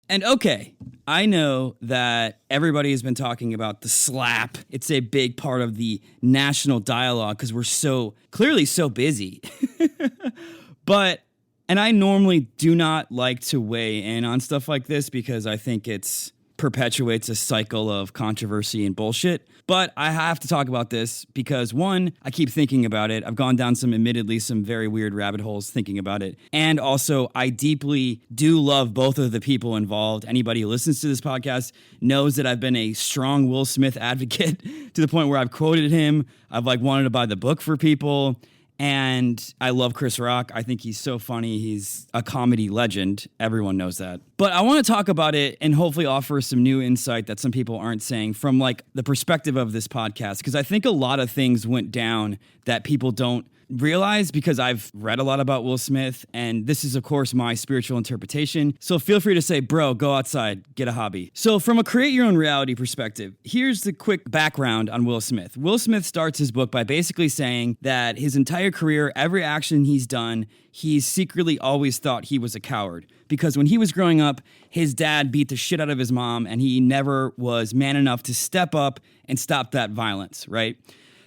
And okay, I know that everybody has been talking about the slap. It's a big part of the national dialogue because we're clearly so busy. And I normally do not like to weigh in on stuff like this because I think it's perpetuates a cycle of controversy and bullshit. But I have to talk about this because, one, I keep thinking about it. I've gone down some very weird rabbit holes thinking about it. And also, I deeply do love both of the people involved. Anybody who listens to this podcast knows that I've been a strong Will Smith advocate to the point where I've quoted him. I've wanted to buy the book for people. And I love Chris Rock. I think he's so funny. He's a comedy legend. Everyone knows that. But I want to talk about it and hopefully offer some new insight that some people aren't saying from the perspective of this podcast. Because I think a lot of things went down that people don't realize because I've read a lot about Will Smith. And this is, of course, my spiritual interpretation. So feel free to say, bro, go outside, get a hobby. So from a create your own reality perspective, here's the quick background on Will Smith. Will Smith starts his book by basically saying that his entire career, every action he's done, he's secretly always thought he was a coward. Because when he was growing up, his dad beat the shit out of his mom and he never was man enough to step up and stop that violence, right?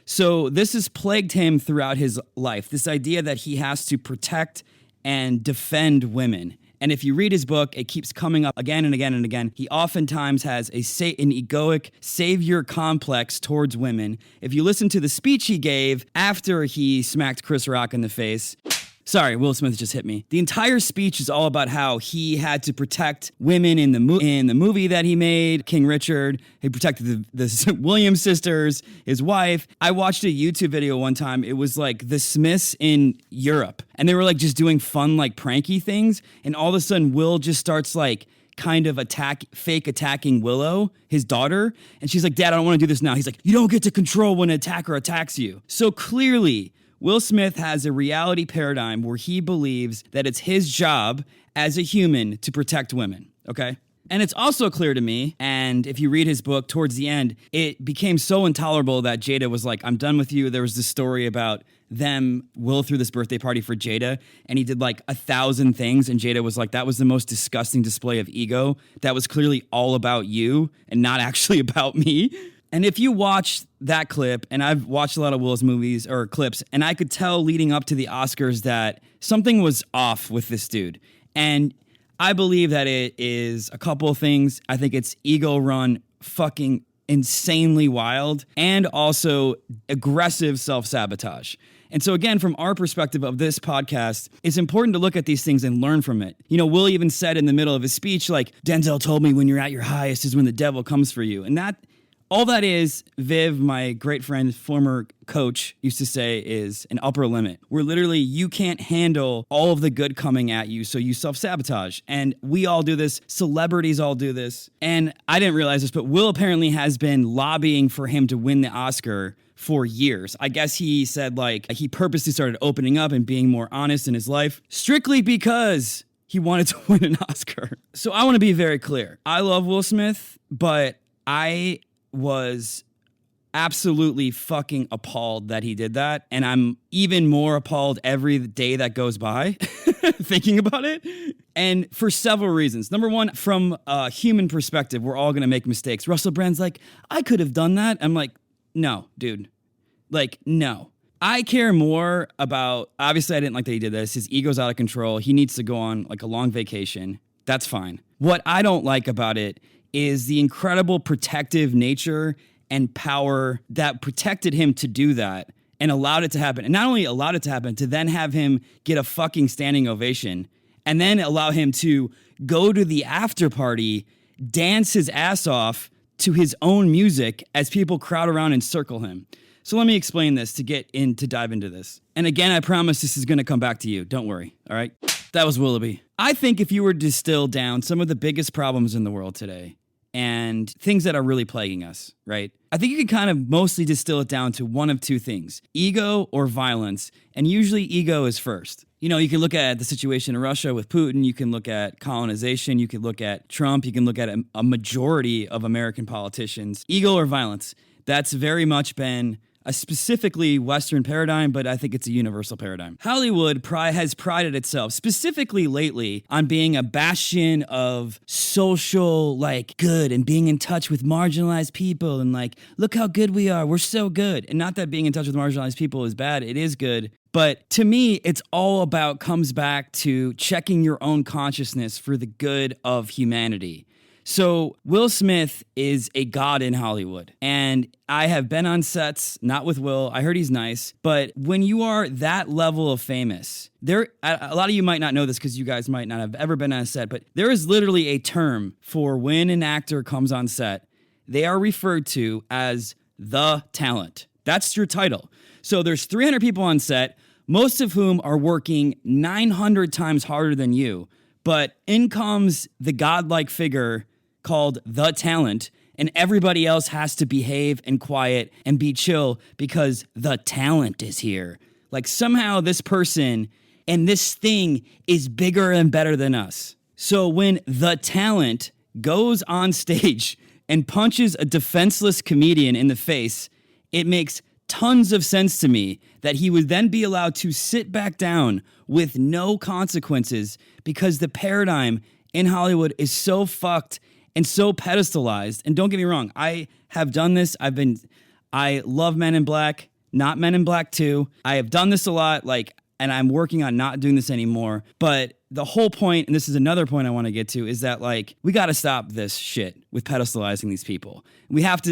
So this has plagued him throughout his life, this idea that he has to protect and defend women. And if you read his book, it keeps coming up again and again and again. He oftentimes has an egoic savior complex towards women. If you listen to the speech he gave after he smacked Chris Rock in the face, sorry, Will Smith just hit me. The entire speech is all about how he had to protect women in the movie that he made, King Richard. He protected the Williams sisters, his wife. I watched a YouTube video one time. It was the Smiths in Europe. And they were just doing fun, pranky things. And all of a sudden, Will just starts kind of fake attacking Willow, his daughter. And she's like, Dad, I don't want to do this now. He's like, you don't get to control when an attacker attacks you. So clearly, Will Smith has a reality paradigm where he believes that it's his job as a human to protect women, okay? And it's also clear to me, and if you read his book towards the end, it became so intolerable that Jada was like, I'm done with you. There was this story about Will threw this birthday party for Jada, and he did 1,000 things, and Jada was like, that was the most disgusting display of ego. That was clearly all about you and not actually about me. And if you watch that clip, and I've watched a lot of Will's movies or clips, and I could tell leading up to the Oscars that something was off with this dude. And I believe that it is a couple of things. I think it's ego run fucking insanely wild and also aggressive self-sabotage. And so again, from our perspective of this podcast, it's important to look at these things and learn from it. Will even said in the middle of his speech, Denzel told me when you're at your highest is when the devil comes for you. And all that is, Viv, my great friend, former coach, used to say is an upper limit, where literally you can't handle all of the good coming at you, so you self-sabotage. And we all do this. Celebrities all do this. And I didn't realize this, but Will apparently has been lobbying for him to win the Oscar for years. I guess he said he purposely started opening up and being more honest in his life, strictly because he wanted to win an Oscar. So I want to be very clear. I love Will Smith, but I was absolutely fucking appalled that he did that. And I'm even more appalled every day that goes by thinking about it. And for several reasons. Number one, from a human perspective, we're all going to make mistakes. Russell Brand's like, I could have done that. I'm like, no, dude. No. I care more about, obviously I didn't like that he did this. His ego's out of control. He needs to go on a long vacation. That's fine. What I don't like about it is the incredible protective nature and power that protected him to do that and allowed it to happen. And not only allowed it to happen, to then have him get a fucking standing ovation and then allow him to go to the after party, dance his ass off to his own music as people crowd around and circle him. So let me explain this to dive into this. And again, I promise this is going to come back to you. Don't worry. All right. That was Willoughby. I think if you were to distill down some of the biggest problems in the world today, and things that are really plaguing us, right? I think you can kind of mostly distill it down to one of two things, ego or violence. And usually ego is first. You can look at the situation in Russia with Putin. You can look at colonization. You can look at Trump. You can look at a majority of American politicians. Ego or violence. That's very much been a specifically Western paradigm, but I think it's a universal paradigm. Hollywood has prided itself, specifically lately, on being a bastion of social, like, good and being in touch with marginalized people and, like, look how good we are. We're so good. And not that being in touch with marginalized people is bad. It is good. But to me, it's all about, comes back to checking your own consciousness for the good of humanity. So Will Smith is a god in Hollywood, and I have been on sets, not with Will. I heard he's nice, but when you are that level of famous, a lot of you might not know this because you guys might not have ever been on a set, but there is literally a term for when an actor comes on set. They are referred to as the talent. That's your title. So there's 300 people on set, most of whom are working 900 times harder than you, but in comes the godlike figure called the talent, and everybody else has to behave and quiet and be chill because the talent is here. Like somehow this person and this thing is bigger and better than us. So when the talent goes on stage and punches a defenseless comedian in the face, it makes tons of sense to me that he would then be allowed to sit back down with no consequences because the paradigm in Hollywood is so fucked and so pedestalized. And don't get me wrong, I have done this. I love Men in Black, not Men in Black 2. I have done this a lot, and I'm working on not doing this anymore. But the whole point, and this is another point I want to get to, is that we got to stop this shit with pedestalizing these people.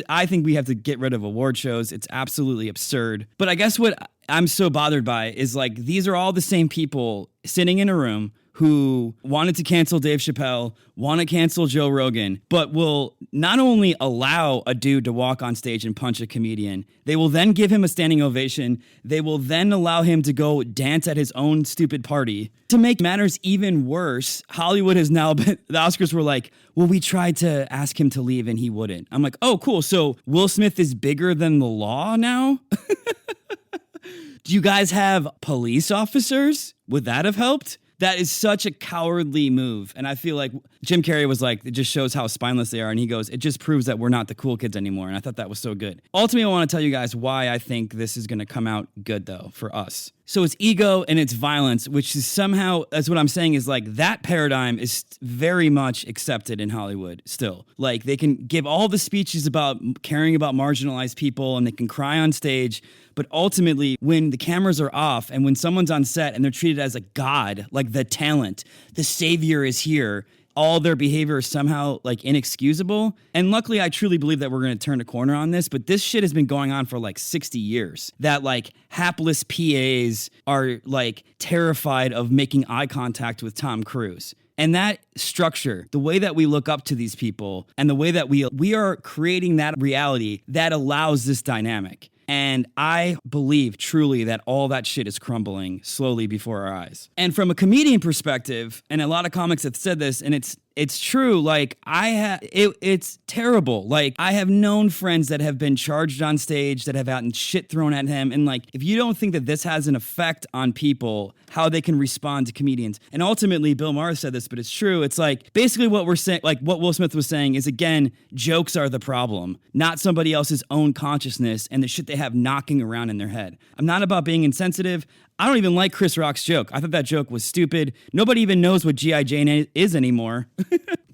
I think we have to get rid of award shows. It's absolutely absurd. But I guess what I'm so bothered by is these are all the same people sitting in a room who wanted to cancel Dave Chappelle, want to cancel Joe Rogan, but will not only allow a dude to walk on stage and punch a comedian, they will then give him a standing ovation. They will then allow him to go dance at his own stupid party. To make matters even worse, Hollywood has now been, the Oscars were like, well, we tried to ask him to leave and he wouldn't. I'm like, oh, cool. So Will Smith is bigger than the law now? Do you guys have police officers? Would that have helped? That is such a cowardly move. And I feel like Jim Carrey was like, it just shows how spineless they are. And he goes, it just proves that we're not the cool kids anymore. And I thought that was so good. Ultimately, I want to tell you guys why I think this is going to come out good, though, for us. So it's ego and it's violence, which is somehow, that's what I'm saying, is that paradigm is very much accepted in Hollywood still. They can give all the speeches about caring about marginalized people and they can cry on stage. But ultimately, when the cameras are off and when someone's on set and they're treated as a god, like the talent, the savior is here, all their behavior is somehow inexcusable. And luckily, I truly believe that we're going to turn a corner on this. But this shit has been going on for 60 years. That hapless PAs are terrified of making eye contact with Tom Cruise. And that structure, the way that we look up to these people and the way that we are creating that reality that allows this dynamic. And I believe truly that all that shit is crumbling slowly before our eyes. And from a comedian perspective, and a lot of comics have said this, and it's true. It's terrible. I have known friends that have been charged on stage, that have gotten shit thrown at him. And if you don't think that this has an effect on people, how they can respond to comedians. And ultimately, Bill Maher said this, but it's true. It's basically what we're saying, what Will Smith was saying is, again, jokes are the problem, not somebody else's own consciousness and the shit they have knocking around in their head. I'm not about being insensitive. I don't even like Chris Rock's joke. I thought that joke was stupid. Nobody even knows what G.I. Jane is anymore.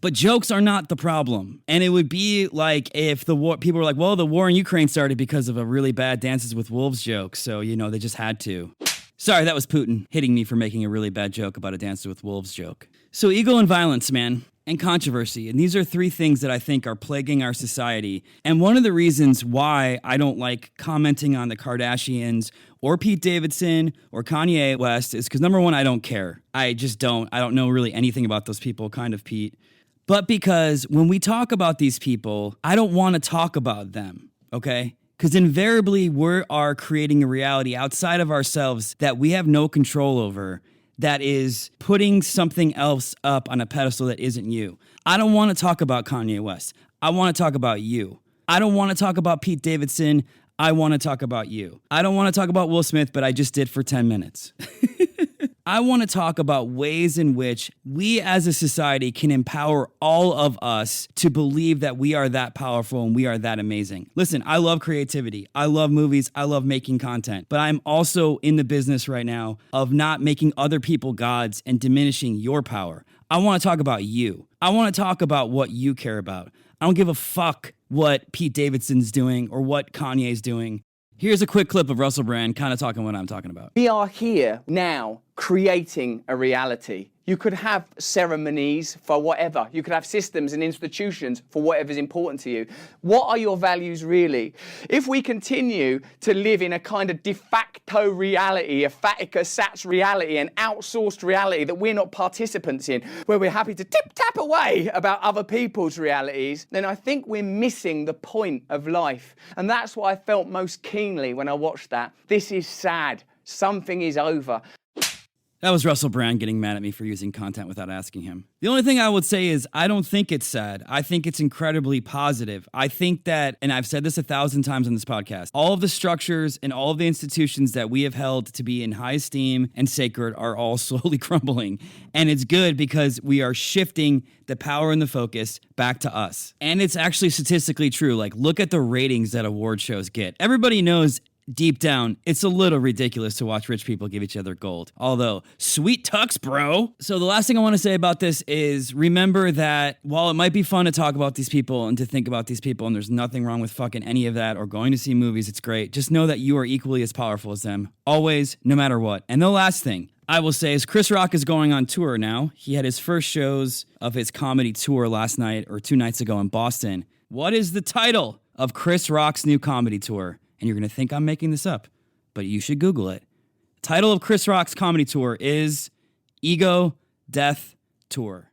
But jokes are not the problem. And it would be if the war, people were like, well, the war in Ukraine started because of a really bad Dances with Wolves joke. So, they just had to. Sorry, that was Putin hitting me for making a really bad joke about a Dances with Wolves joke. So ego and violence, man. And controversy. And these are three things that I think are plaguing our society. And one of the reasons why I don't like commenting on the Kardashians or Pete Davidson or Kanye West is because, number one, I don't care. I just don't. I don't know really anything about those people, kind of, Pete. But because when we talk about these people, I don't want to talk about them, okay? Because invariably we are creating a reality outside of ourselves that we have no control over, that is putting something else up on a pedestal that isn't you. I don't want to talk about Kanye West. I want to talk about you. I don't want to talk about Pete Davidson. I want to talk about you. I don't want to talk about Will Smith, but I just did for 10 minutes. I want to talk about ways in which we as a society can empower all of us to believe that we are that powerful and we are that amazing. Listen, I love creativity. I love movies. I love making content. But I'm also in the business right now of not making other people gods and diminishing your power. I want to talk about you. I want to talk about what you care about. I don't give a fuck what Pete Davidson's doing or what Kanye's doing. Here's a quick clip of Russell Brand kind of talking what I'm talking about. We are here now creating a reality. You could have ceremonies for whatever. You could have systems and institutions for whatever's important to you. What are your values really? If we continue to live in a kind of de facto reality, a fatica sats reality, an outsourced reality that we're not participants in, where we're happy to tip-tap away about other people's realities, then I think we're missing the point of life. And that's what I felt most keenly when I watched that. This is sad. Something is over. That was Russell Brand getting mad at me for using content without asking him. The only thing I would say is I don't think it's sad. I think it's incredibly positive. I think that, and I've said this 1,000 times on this podcast, all of the structures and all of the institutions that we have held to be in high esteem and sacred are all slowly crumbling. And it's good because we are shifting the power and the focus back to us. And it's actually statistically true. Like, look at the ratings that award shows get. Everybody knows deep down, it's a little ridiculous to watch rich people give each other gold. Although, sweet tux, bro. So the last thing I want to say about this is remember that while it might be fun to talk about these people and to think about these people, and there's nothing wrong with fucking any of that or going to see movies, it's great. Just know that you are equally as powerful as them. Always, no matter what. And the last thing I will say is Chris Rock is going on tour now. He had his first shows of his comedy tour last night or 2 nights ago in Boston. What is the title of Chris Rock's new comedy tour? And you're going to think I'm making this up, but you should Google it. The title of Chris Rock's comedy tour is Ego Death Tour.